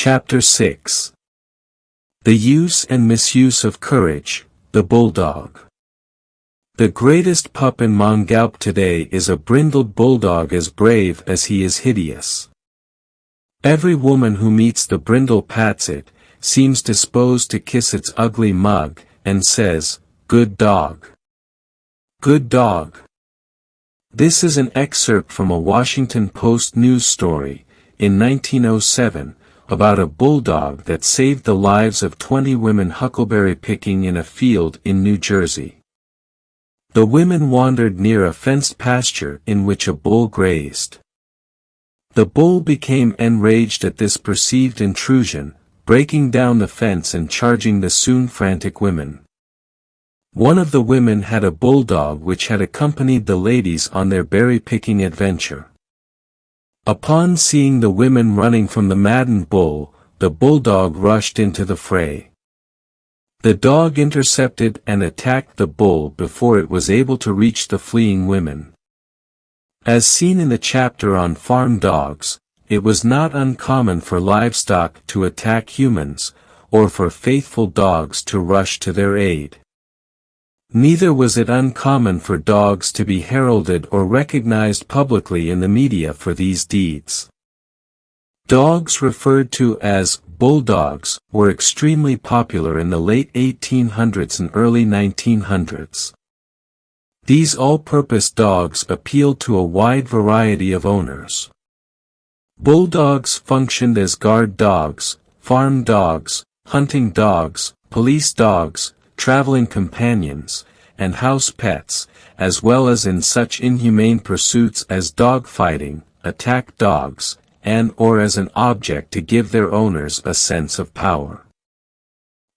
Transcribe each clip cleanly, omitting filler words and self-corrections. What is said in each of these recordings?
Chapter 6. The Use and Misuse of Courage, the Bulldog. The greatest pup in Mongalp today is a brindled bulldog as brave as he is hideous. Every woman who meets the brindle pats it, seems disposed to kiss its ugly mug, and says, "Good dog. Good dog." This is an excerpt from a Washington Post news story, in 1907, about a bulldog that saved the lives of 20 women huckleberry picking in a field in New Jersey. The women wandered near a fenced pasture in which a bull grazed. The bull became enraged at this perceived intrusion, breaking down the fence and charging the soon frantic women. One of the women had a bulldog which had accompanied the ladies on their berry-picking adventure. Upon seeing the women running from the maddened bull, the bulldog rushed into the fray. The dog intercepted and attacked the bull before it was able to reach the fleeing women. As seen in the chapter on farm dogs, it was not uncommon for livestock to attack humans, or for faithful dogs to rush to their aid. Neither was it uncommon for dogs to be heralded or recognized publicly in the media for these deeds. Dogs referred to as bulldogs were extremely popular in the late 1800s and early 1900s. These all-purpose dogs appealed to a wide variety of owners. Bulldogs functioned as guard dogs, farm dogs, hunting dogs, police dogs, traveling companions, and house pets, as well as in such inhumane pursuits as dog fighting, attack dogs, and/or as an object to give their owners a sense of power.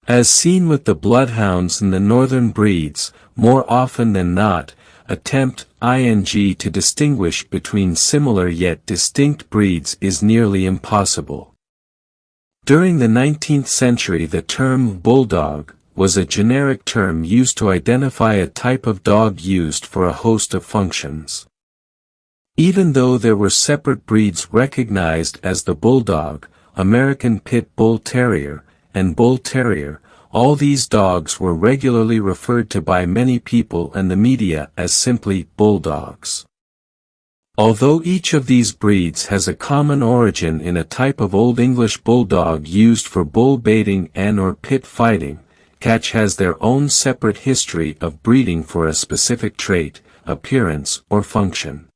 As seen with the bloodhounds and the northern breeds, more often than not, attempt to distinguish between similar yet distinct breeds is nearly impossible. During the 19th century the term bulldog was a generic term used to identify a type of dog used for a host of functions. Even though there were separate breeds recognized as the Bulldog, American Pit Bull Terrier, and Bull Terrier, all these dogs were regularly referred to by many people and the media as simply bulldogs. Although each of these breeds has a common origin in a type of Old English bulldog used for bull baiting and/or pit fighting, each has their own separate history of breeding for a specific trait, appearance, or function.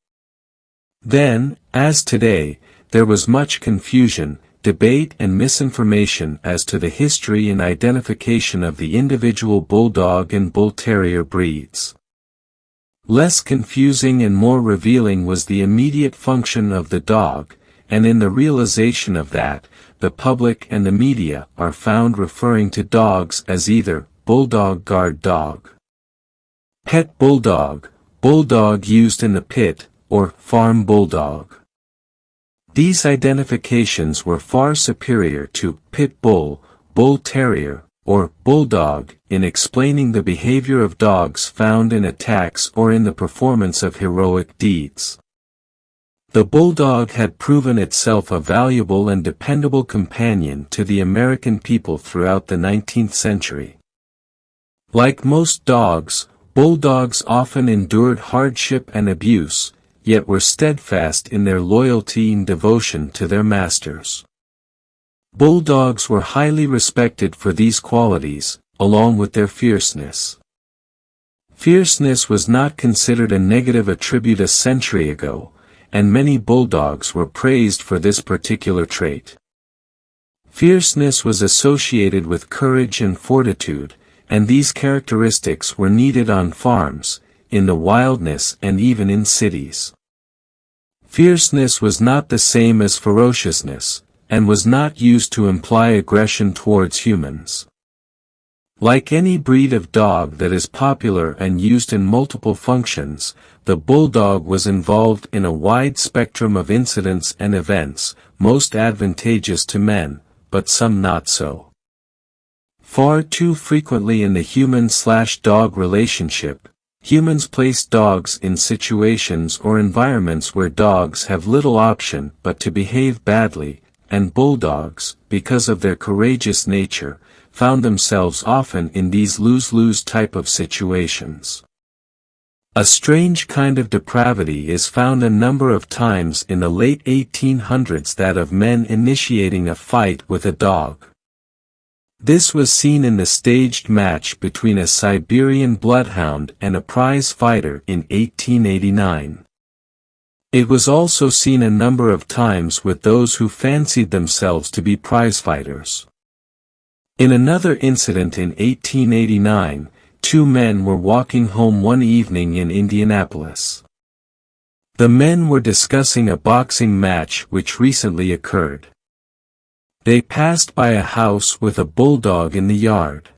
Then, as today, there was much confusion, debate and misinformation as to the history and identification of the individual bulldog and bull terrier breeds. Less confusing and more revealing was the immediate function of the dog, and in the realization of that, the public and the media are found referring to dogs as either bulldog guard dog, pet bulldog, bulldog used in the pit, or farm bulldog. These identifications were far superior to pit bull, bull terrier, or bulldog in explaining the behavior of dogs found in attacks or in the performance of heroic deeds. The bulldog had proven itself a valuable and dependable companion to the American people throughout the 19th century. Like most dogs, bulldogs often endured hardship and abuse, yet were steadfast in their loyalty and devotion to their masters. Bulldogs were highly respected for these qualities, along with their fierceness. Fierceness was not considered a negative attribute a century ago, and many bulldogs were praised for this particular trait. Fierceness was associated with courage and fortitude, and these characteristics were needed on farms, in the wilderness and even in cities. Fierceness was not the same as ferociousness, and was not used to imply aggression towards humans. Like any breed of dog that is popular and used in multiple functions, the bulldog was involved in a wide spectrum of incidents and events, most advantageous to men, but some not so. Far too frequently in the human-dog relationship, humans place dogs in situations or environments where dogs have little option but to behave badly, and bulldogs, because of their courageous nature, found themselves often in these lose-lose type of situations. A strange kind of depravity is found a number of times in the late 1800s, that of men initiating a fight with a dog. This was seen in the staged match between a Siberian bloodhound and a prize fighter in 1889. It was also seen a number of times with those who fancied themselves to be prizefighters. In another incident in 1889, two men were walking home one evening in Indianapolis. The men were discussing a boxing match which recently occurred. They passed by a house with a bulldog in the yard.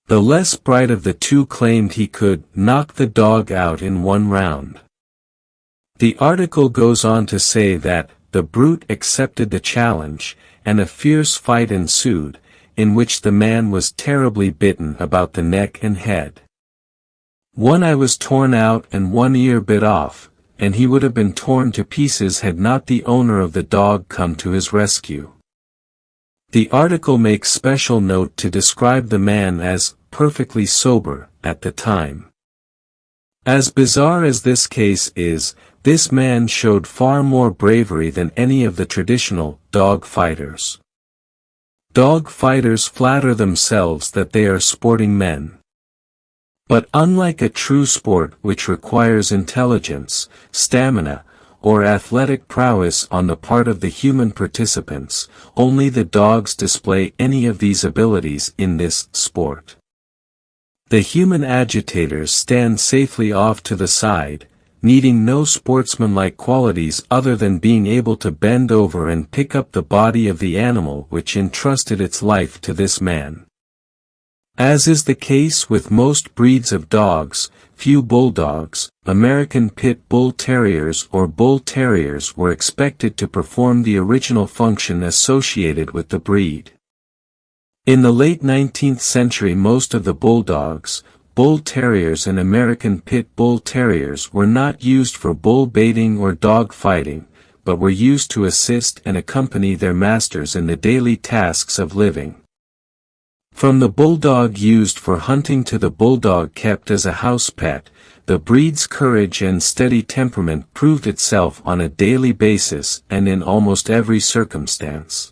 The less bright of the two claimed he could knock the dog out in one round. The article goes on to say that the brute accepted the challenge, and a fierce fight ensued, in which the man was terribly bitten about the neck and head. One eye was torn out and one ear bit off, and he would have been torn to pieces had not the owner of the dog come to his rescue. The article makes special note to describe the man as perfectly sober at the time. As bizarre as this case is, this man showed far more bravery than any of the traditional dog fighters. Dog fighters flatter themselves that they are sporting men. But unlike a true sport which requires intelligence, stamina, or athletic prowess on the part of the human participants, only the dogs display any of these abilities in this sport. The human agitators stand safely off to the side, needing no sportsmanlike qualities other than being able to bend over and pick up the body of the animal which entrusted its life to this man. As is the case with most breeds of dogs, few bulldogs, American pit bull terriers or bull terriers were expected to perform the original function associated with the breed. In the late 19th century, most of the bulldogs, bull terriers and American pit bull terriers were not used for bull baiting or dog fighting, but were used to assist and accompany their masters in the daily tasks of living. From the bulldog used for hunting to the bulldog kept as a house pet, the breed's courage and steady temperament proved itself on a daily basis and in almost every circumstance.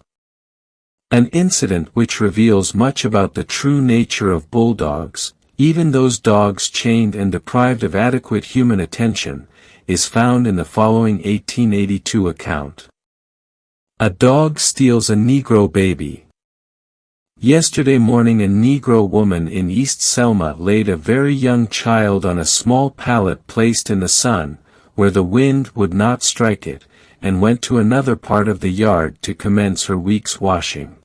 An incident which reveals much about the true nature of bulldogs, even those dogs chained and deprived of adequate human attention, is found in the following 1882 account. A dog steals a Negro baby. Yesterday morning a Negro woman in East Selma laid a very young child on a small pallet placed in the sun, where the wind would not strike it, and went to another part of the yard to commence her week's washing.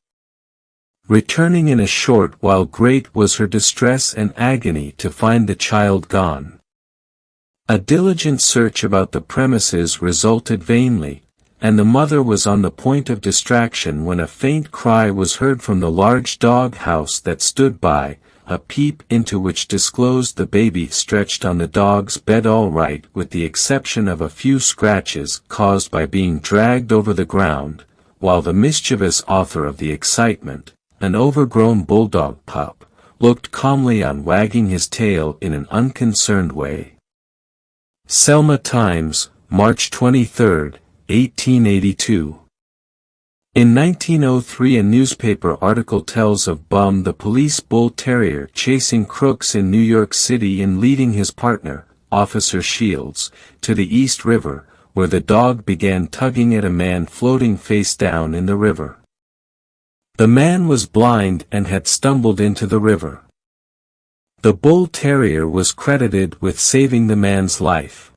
Returning in a short while, great was her distress and agony to find the child gone. A diligent search about the premises resulted vainly, and the mother was on the point of distraction when a faint cry was heard from the large dog house that stood by, a peep into which disclosed the baby stretched on the dog's bed all right with the exception of a few scratches caused by being dragged over the ground, while the mischievous author of the excitement, an overgrown bulldog pup, looked calmly on, wagging his tail in an unconcerned way. Selma Times, March 23, 1882. In 1903 a newspaper article tells of Bum the police bull terrier chasing crooks in New York City and leading his partner, Officer Shields, to the East River, where the dog began tugging at a man floating face down in the river. The man was blind and had stumbled into the river. The bull terrier was credited with saving the man's life.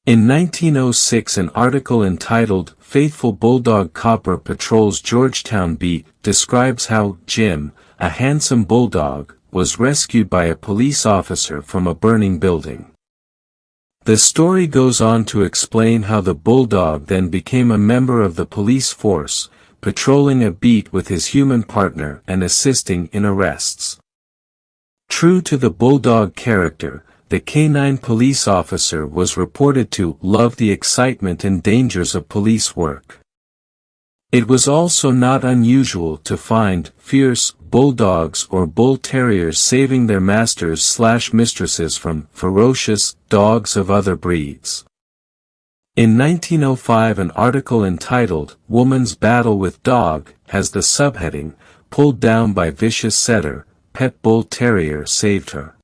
In 1906 an article entitled "Faithful Bulldog Copper Patrols Georgetown Beat" describes how Jim, a handsome bulldog, was rescued by a police officer from a burning building. The story goes on to explain how the bulldog then became a member of the police force, patrolling a beat with his human partner and assisting in arrests. True to the bulldog character, the canine police officer was reported to love the excitement and dangers of police work. It was also not unusual to find fierce bulldogs or bull terriers saving their masters/mistresses from ferocious dogs of other breeds. In 1905, an article entitled "Woman's Battle with Dog" has the subheading, "Pulled down by vicious setter, pet bull terrier saved her."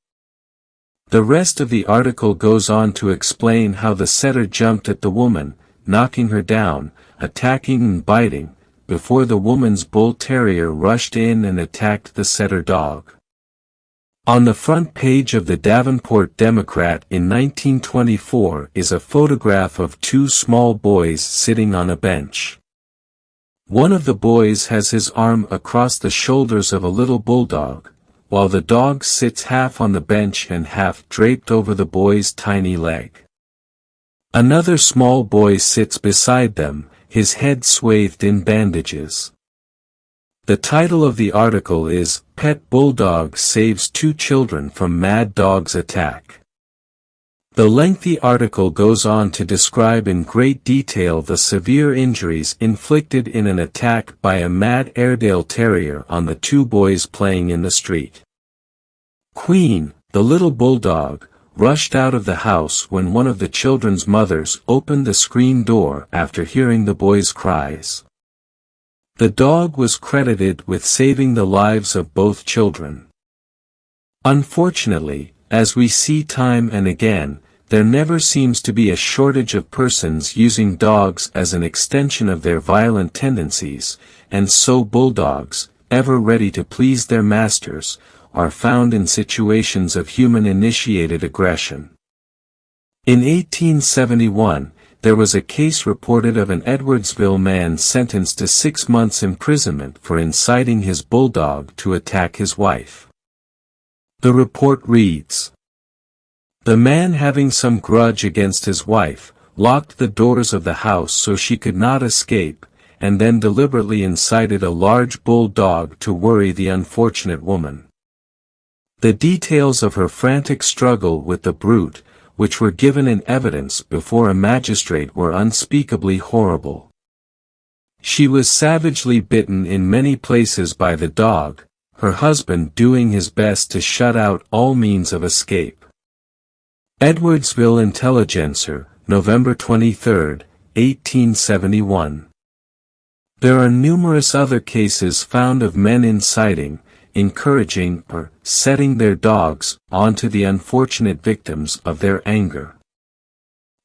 The rest of the article goes on to explain how the setter jumped at the woman, knocking her down, attacking and biting, before the woman's bull terrier rushed in and attacked the setter dog. On the front page of the Davenport Democrat in 1924 is a photograph of two small boys sitting on a bench. One of the boys has his arm across the shoulders of a little bulldog, while the dog sits half on the bench and half draped over the boy's tiny leg. Another small boy sits beside them, his head swathed in bandages. The title of the article is, "Pet Bulldog Saves Two Children from Mad Dog's Attack." The lengthy article goes on to describe in great detail the severe injuries inflicted in an attack by a mad Airedale Terrier on the two boys playing in the street. Queen, the little bulldog, rushed out of the house when one of the children's mothers opened the screen door after hearing the boys' cries. The dog was credited with saving the lives of both children. Unfortunately, as we see time and again, there never seems to be a shortage of persons using dogs as an extension of their violent tendencies, and so bulldogs, ever ready to please their masters, are found in situations of human-initiated aggression. In 1871, there was a case reported of an Edwardsville man sentenced to 6 months imprisonment for inciting his bulldog to attack his wife. The report reads, "The man, having some grudge against his wife, locked the doors of the house so she could not escape, and then deliberately incited a large bulldog to worry the unfortunate woman. The details of her frantic struggle with the brute, which were given in evidence before a magistrate, were unspeakably horrible. She was savagely bitten in many places by the dog, her husband doing his best to shut out all means of escape." Edwardsville Intelligencer, November 23, 1871. There are numerous other cases found of men inciting, encouraging or setting their dogs onto the unfortunate victims of their anger.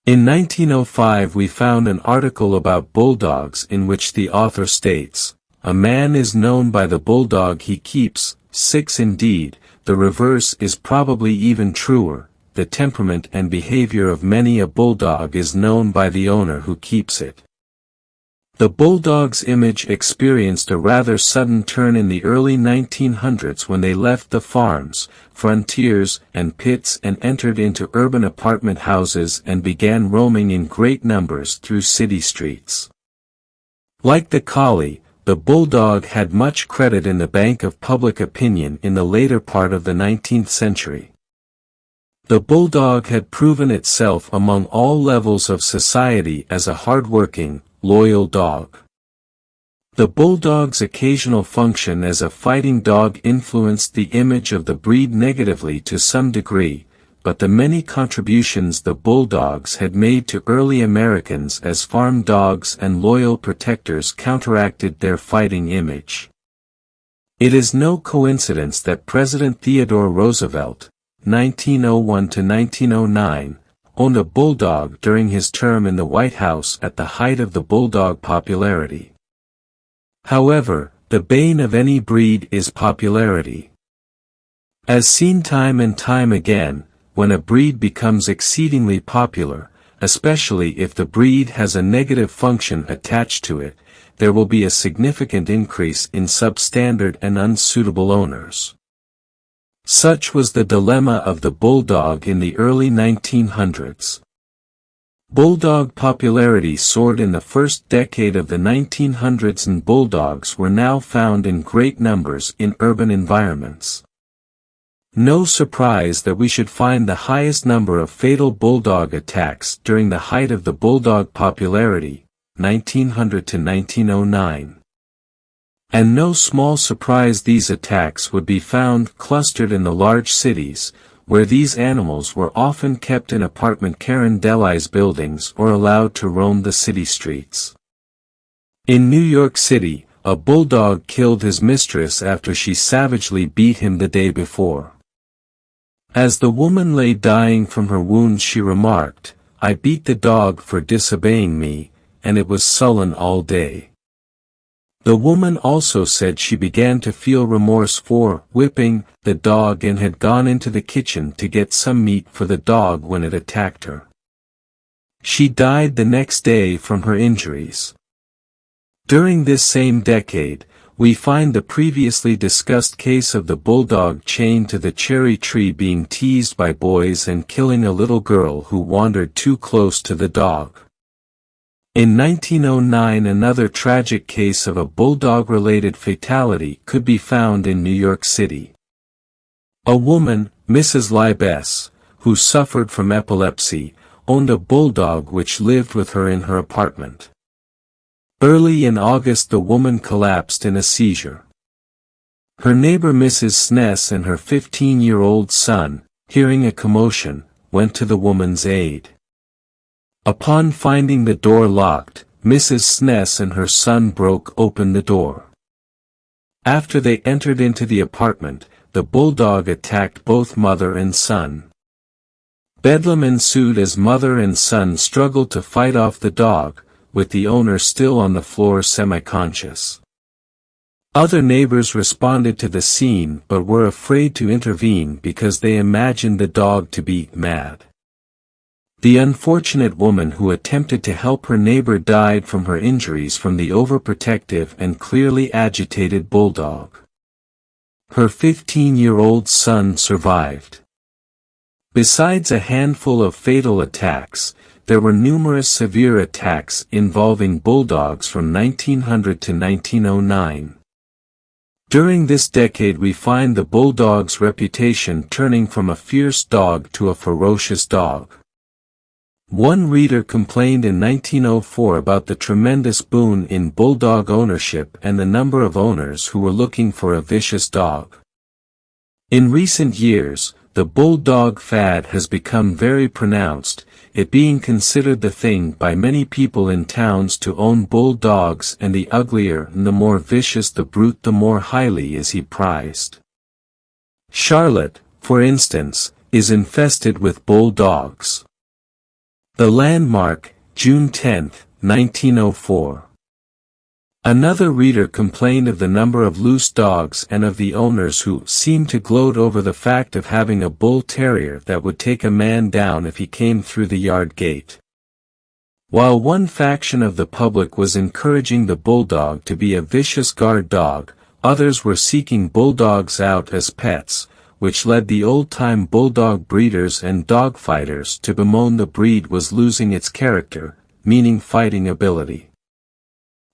In 1905 we found an article about bulldogs in which the author states, "A man is known by the bulldog he keeps." 6 Indeed, the reverse is probably even truer. The temperament and behavior of many a bulldog is known by the owner who keeps it. The bulldog's image experienced a rather sudden turn in the early 1900s when they left the farms, frontiers, and pits and entered into urban apartment houses and began roaming in great numbers through city streets. Like the collie, the bulldog had much credit in the bank of public opinion in the later part of the 19th century. The bulldog had proven itself among all levels of society as a hard-working, loyal dog. The bulldog's occasional function as a fighting dog influenced the image of the breed negatively to some degree, but the many contributions the bulldogs had made to early Americans as farm dogs and loyal protectors counteracted their fighting image. It is no coincidence that President Theodore Roosevelt, 1901 to 1909, owned a bulldog during his term in the White House at the height of the bulldog popularity. However, the bane of any breed is popularity. As seen time and time again, when a breed becomes exceedingly popular, especially if the breed has a negative function attached to it, there will be a significant increase in substandard and unsuitable owners. Such was the dilemma of the bulldog in the early 1900s. Bulldog popularity soared in the first decade of the 1900s and bulldogs were now found in great numbers in urban environments. No surprise that we should find the highest number of fatal bulldog attacks during the height of the bulldog popularity, 1900 to 1909. And no small surprise, these attacks would be found clustered in the large cities, where these animals were often kept in apartment carondelis buildings or allowed to roam the city streets. In New York City, a bulldog killed his mistress after she savagely beat him the day before. As the woman lay dying from her wounds, she remarked, "I beat the dog for disobeying me, and it was sullen all day." The woman also said she began to feel remorse for whipping the dog and had gone into the kitchen to get some meat for the dog when it attacked her. She died the next day from her injuries. During this same decade, we find the previously discussed case of the bulldog chained to the cherry tree being teased by boys and killing a little girl who wandered too close to the dog. In 1909, another tragic case of a bulldog-related fatality could be found in New York City. A woman, Mrs. Libes, who suffered from epilepsy, owned a bulldog which lived with her in her apartment. Early in August, the woman collapsed in a seizure. Her neighbor Mrs. Sness and her 15-year-old son, hearing a commotion, went to the woman's aid. Upon finding the door locked, Mrs. Sness and her son broke open the door. After they entered into the apartment, the bulldog attacked both mother and son. Bedlam ensued as mother and son struggled to fight off the dog, with the owner still on the floor semi-conscious. Other neighbors responded to the scene but were afraid to intervene because they imagined the dog to be mad. The unfortunate woman who attempted to help her neighbor died from her injuries from the overprotective and clearly agitated bulldog. Her 15-year-old son survived. Besides a handful of fatal attacks, there were numerous severe attacks involving bulldogs from 1900 to 1909. During this decade we find the bulldog's reputation turning from a fierce dog to a ferocious dog. One reader complained in 1904 about the tremendous boom in bulldog ownership and the number of owners who were looking for a vicious dog. In recent years, the bulldog fad has become very pronounced, it being considered the thing by many people in towns to own bulldogs, and the uglier and the more vicious the brute, the more highly is he prized. Charlotte, for instance, is infested with bulldogs. The Landmark, June 10, 1904. Another reader complained of the number of loose dogs and of the owners who seemed to gloat over the fact of having a bull terrier that would take a man down if he came through the yard gate. While one faction of the public was encouraging the bulldog to be a vicious guard dog, others were seeking bulldogs out as pets, which led the old-time bulldog breeders and dogfighters to bemoan the breed was losing its character, meaning fighting ability.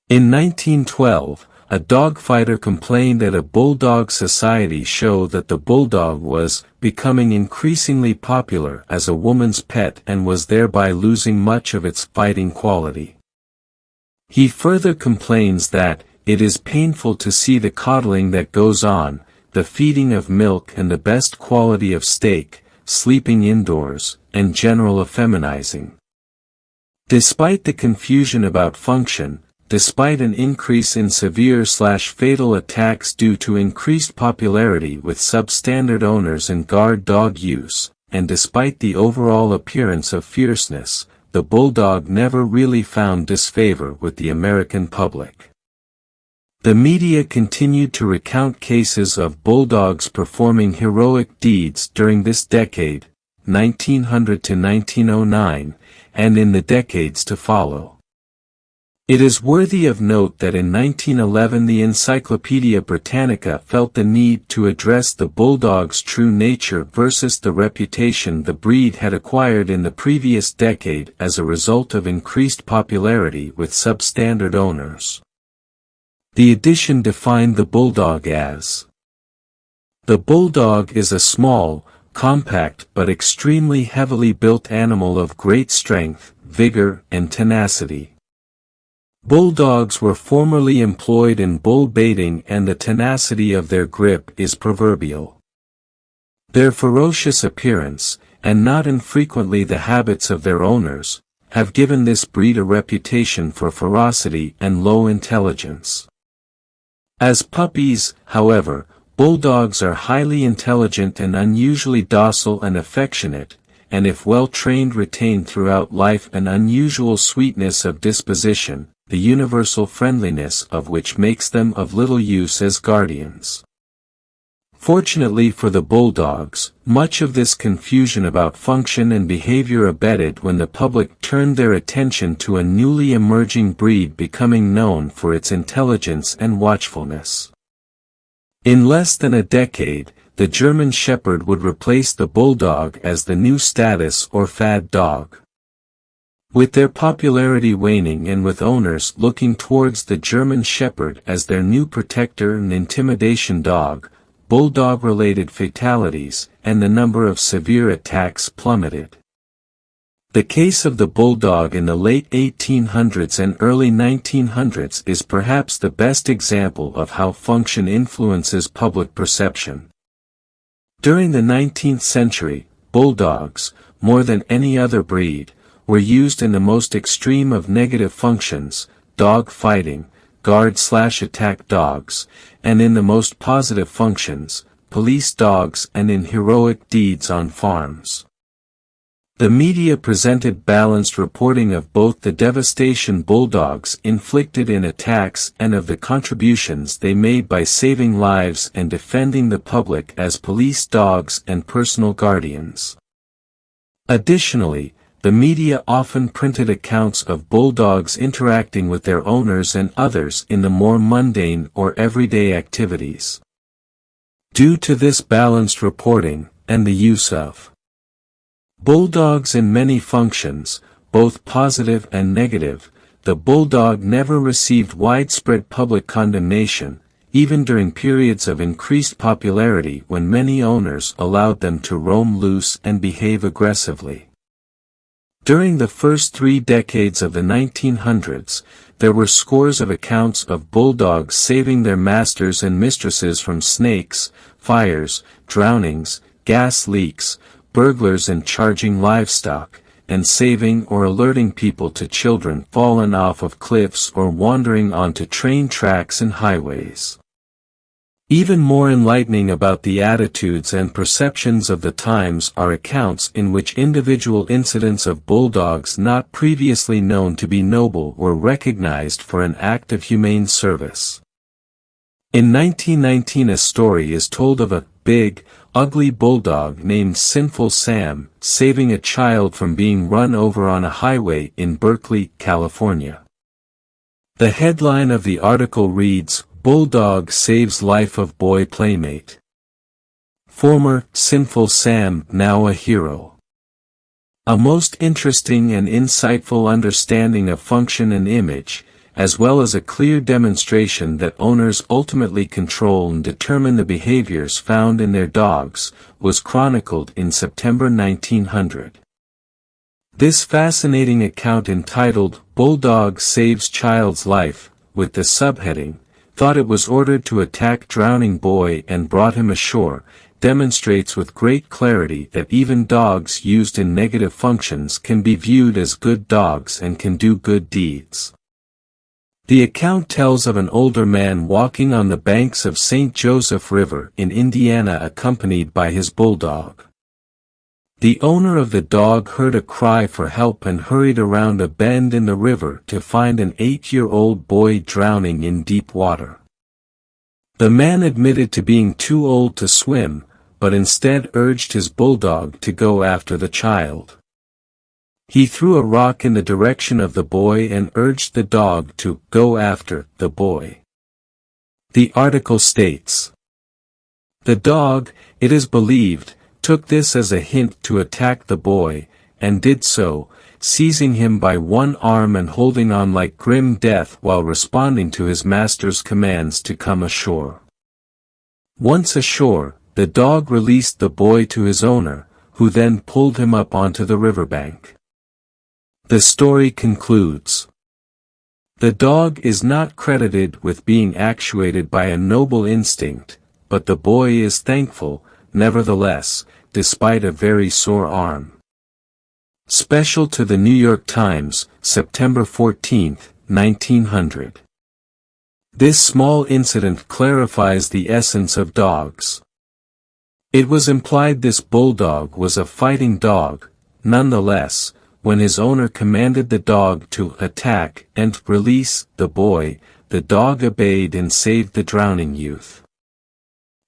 In 1912, a dogfighter complained at a bulldog society show that the bulldog was becoming increasingly popular as a woman's pet and was thereby losing much of its fighting quality. He further complains that, "It is painful to see the coddling that goes on, the feeding of milk and the best quality of steak, sleeping indoors, and general effeminizing." Despite the confusion about function, despite an increase in severe/fatal attacks due to increased popularity with substandard owners and guard dog use, and despite the overall appearance of fierceness, the bulldog never really found disfavor with the American public. The media continued to recount cases of bulldogs performing heroic deeds during this decade, 1900 to 1909, and in the decades to follow. It is worthy of note that in 1911 the Encyclopaedia Britannica felt the need to address the bulldog's true nature versus the reputation the breed had acquired in the previous decade as a result of increased popularity with substandard owners. The edition defined the bulldog as: "The bulldog is a small, compact but extremely heavily built animal of great strength, vigor, and tenacity. Bulldogs were formerly employed in bull baiting, and the tenacity of their grip is proverbial. Their ferocious appearance, and not infrequently the habits of their owners, have given this breed a reputation for ferocity and low intelligence. As puppies, however, bulldogs are highly intelligent and unusually docile and affectionate, and if well trained retain throughout life an unusual sweetness of disposition, the universal friendliness of which makes them of little use as guardians. Fortunately for the bulldogs, much of this confusion about function and behavior abated when the public turned their attention to a newly emerging breed becoming known for its intelligence and watchfulness. In less than a decade, the German Shepherd would replace the Bulldog as the new status or fad dog. With their popularity waning and with owners looking towards the German Shepherd as their new protector and intimidation dog, Bulldog-related fatalities and the number of severe attacks plummeted. The case of the Bulldog in the late 1800s and early 1900s is perhaps the best example of how function influences public perception. During the 19th century, bulldogs, more than any other breed, were used in the most extreme of negative functions, dog fighting, guard/attack dogs, and in the most positive functions, police dogs, and in heroic deeds on farms. The media presented balanced reporting of both the devastation bulldogs inflicted in attacks and of the contributions they made by saving lives and defending the public as police dogs and personal guardians. Additionally, the media often printed accounts of bulldogs interacting with their owners and others in the more mundane or everyday activities. Due to this balanced reporting, and the use of bulldogs in many functions, both positive and negative, the bulldog never received widespread public condemnation, even during periods of increased popularity when many owners allowed them to roam loose and behave aggressively. During the first 3 decades of the 1900s, there were scores of accounts of bulldogs saving their masters and mistresses from snakes, fires, drownings, gas leaks, burglars and charging livestock, and saving or alerting people to children fallen off of cliffs or wandering onto train tracks and highways. Even more enlightening about the attitudes and perceptions of the times are accounts in which individual incidents of bulldogs not previously known to be noble were recognized for an act of humane service. In 1919 a story is told of a big, ugly bulldog named Sinful Sam saving a child from being run over on a highway in Berkeley, California. The headline of the article reads, "Bulldog saves life of boy playmate. Former Sinful Sam now a hero." A most interesting and insightful understanding of function and image, as well as a clear demonstration that owners ultimately control and determine the behaviors found in their dogs, was chronicled in September 1900. This fascinating account entitled, "Bulldog Saves Child's Life," with the subheading, "Thought it was ordered to attack drowning boy and brought him ashore," demonstrates with great clarity that even dogs used in negative functions can be viewed as good dogs and can do good deeds. The account tells of an older man walking on the banks of St. Joseph River in Indiana accompanied by his bulldog. The owner of the dog heard a cry for help and hurried around a bend in the river to find an 8-year-old boy drowning in deep water. The man admitted to being too old to swim, but instead urged his bulldog to go after the child. He threw a rock in the direction of the boy and urged the dog to go after the boy. The article states, "The dog, it is believed, took this as a hint to attack the boy, and did so, seizing him by one arm and holding on like grim death while responding to his master's commands to come ashore. Once ashore, the dog released the boy to his owner, who then pulled him up onto the riverbank." The story concludes, The dog is not credited with being actuated by a noble instinct, but the boy is thankful, nevertheless, despite a very sore arm. Special to the New York Times, September 14, 1900. This small incident clarifies the essence of dogs. It was implied this bulldog was a fighting dog. Nonetheless, when his owner commanded the dog to attack and release the boy, the dog obeyed and saved the drowning youth.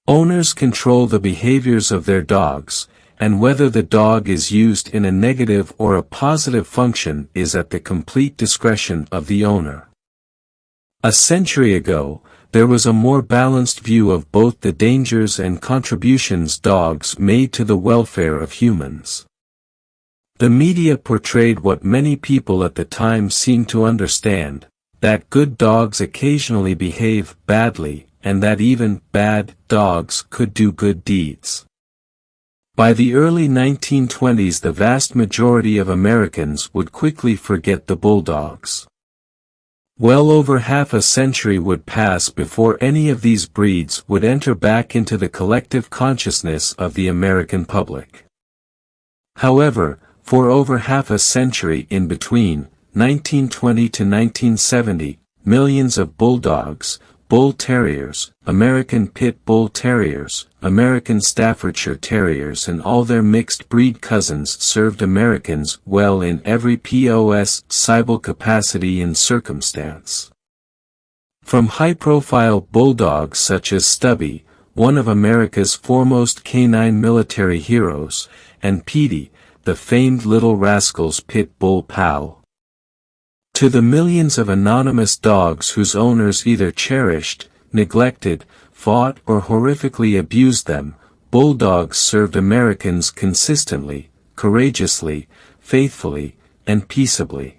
Owners control the behaviors of their dogs, and whether the dog is used in a negative or a positive function is at the complete discretion of the owner. A century ago, there was a more balanced view of both the dangers and contributions dogs made to the welfare of humans. The media portrayed what many people at the time seemed to understand, that good dogs occasionally behave badly, and that even bad dogs could do good deeds. By the early 1920s, the vast majority of Americans would quickly forget the bulldogs. Well over half a century would pass before any of these breeds would enter back into the collective consciousness of the American public. However, for over half a century in between, 1920 to 1970, millions of bulldogs, bull terriers, American pit bull terriers, American Staffordshire terriers and all their mixed breed cousins served Americans well in every possible capacity and circumstance. From high-profile bulldogs such as Stubby, one of America's foremost canine military heroes, and Petey, the famed Little Rascals pit bull pal, to the millions of anonymous dogs whose owners either cherished, neglected, fought or horrifically abused them, bulldogs served Americans consistently, courageously, faithfully, and peaceably.